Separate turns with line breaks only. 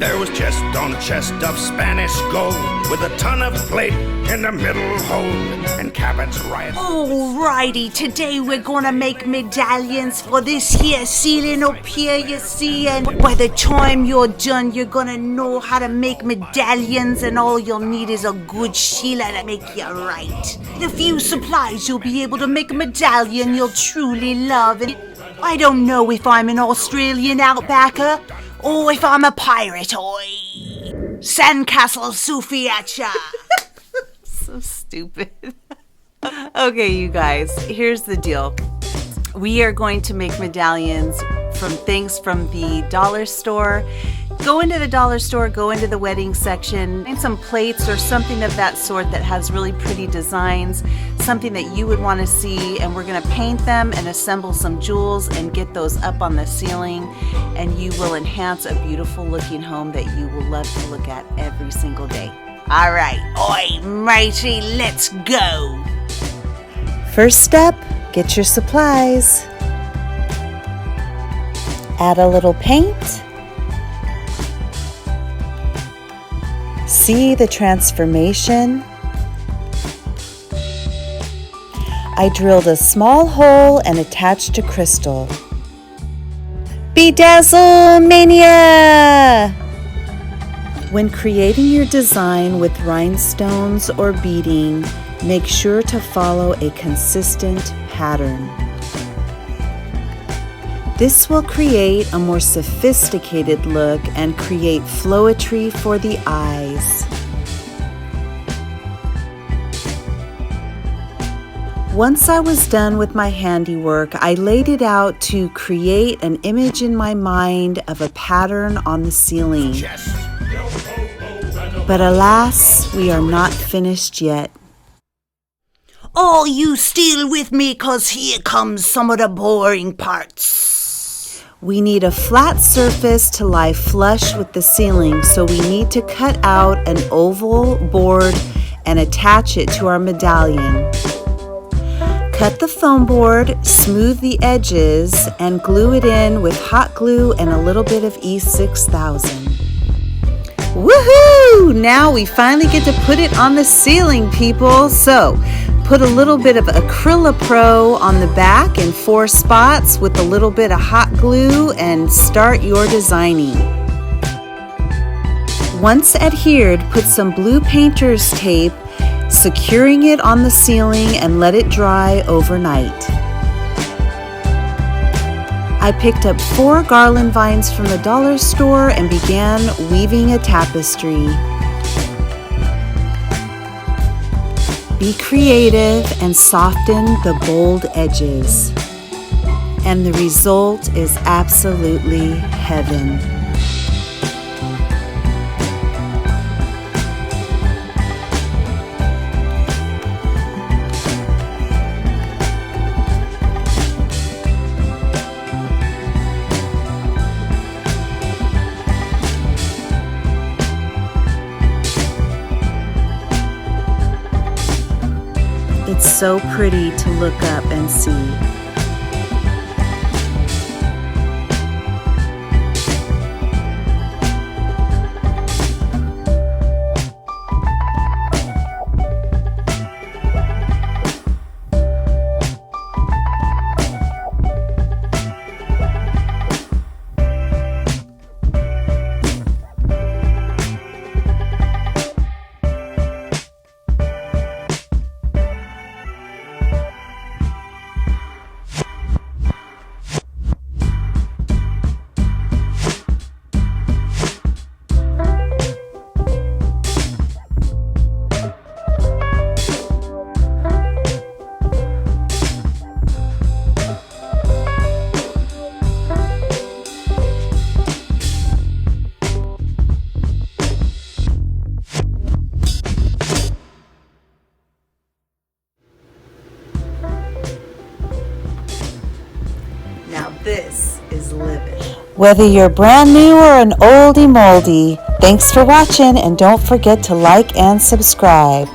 There was chest on chest of Spanish gold, with a ton of plate in the middle hole, and cabinets right.
Alrighty, today we're gonna make medallions for this here ceiling up here, you see, and by the time you're done, you're gonna know how to make medallions, and all you'll need is a good Sheila to make you right. The few supplies you'll be able to make a medallion you'll truly love, and I don't know if I'm an Australian outbacker, or if I'm a pirate, oi. Sandcastle Sufi at ya. So stupid. Okay, you guys, here's the deal. We are going to make medallions from things from the dollar store. Go into the dollar store, go into the wedding section, find some plates or something of that sort that has really pretty designs, something that you would want to see, and we're going to paint them and assemble some jewels and get those up on the ceiling, and you will enhance a beautiful looking home that you will love to look at every single day. All right, oi matey, let's go.
First step, get your supplies. Add a little paint. See the transformation? I drilled a small hole and attached a crystal. Bedazzle Mania! When creating your design with rhinestones or beading, make sure to follow a consistent pattern. This will create a more sophisticated look and create flowetry for the eyes. Once I was done with my handiwork, I laid it out to create an image in my mind of a pattern on the ceiling. But alas, we are not finished yet.
Are you still with me? 'Cause here comes some of the boring parts.
We need a flat surface to lie flush with the ceiling, so we need to cut out an oval board and attach it to our medallion. Cut the foam board, smooth the edges, and glue it in with hot glue and a little bit of E6000. Woohoo! Now we finally get to put it on the ceiling, people. So, put a little bit of Acrylo on the back in 4 spots with a little bit of hot glue and start your designing. Once adhered, put some blue painter's tape, securing it on the ceiling, and let it dry overnight. I picked up 4 garland vines from the dollar store and began weaving a tapestry. Be creative and soften the bold edges. And the result is absolutely heaven. It's so pretty to look up and see.
This is living.
Whether you're brand new or an oldie moldy, thanks for watching, and don't forget to like and subscribe.